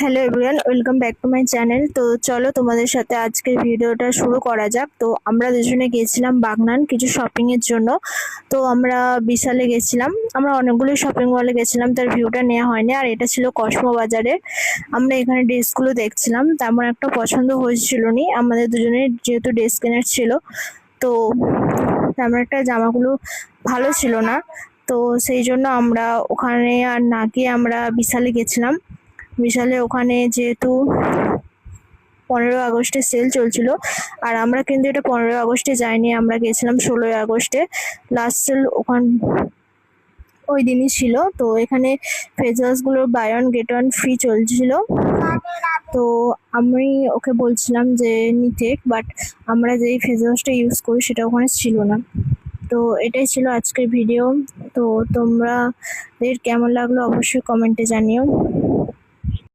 Hello everyone, welcome back to my channel. তো চলো তোমাদের সাথে আজকের ভিডিওটা শুরু করা যাক। তো আমরা দুজনে গিয়েছিলাম বাগনান কিছু শপিং এর জন্য। তো আমরা বিশালে গেছিলাম, আমরা অনেকগুলো শপিং মলে গেছিলাম, তার ভিউটা নেওয়া হয়নি। আর এটা ছিল কসমো বাজারে। আমরা এখানে ড্রেসগুলো দেখছিলাম, তেমন একটা পছন্দ হয়েছিল নি আমাদের দুজনের, যেহেতু ড্রেস কেনার ছিল। তো তেমন একটা জামাগুলো ভালো ছিল না। তো সেই জন্য আমরা ওখানে আর না গিয়ে আমরা বিশালে গেছিলাম। বিশালে ওখানে যেহেতু 15 আগস্টে সেল চলছিল, আর আমরা কিন্তু এটা 15 আগস্টে যাইনি, আমরা গেছিলাম 16 আগস্টে। লাস্ট সেল ওখান ওই দিনই ছিল। তো এখানে ফেস ওয়াশগুলো buy one get one free চলছিল। তো আমি ওকে বলছিলাম যে নিতে, বাট আমরা যেই ফেস ওয়াশটা ইউজ করি সেটা ওখানে ছিল না। তো এটাই ছিল আজকের ভিডিও। তো তোমরা কেমন লাগলো অবশ্যই কমেন্টে জানিও।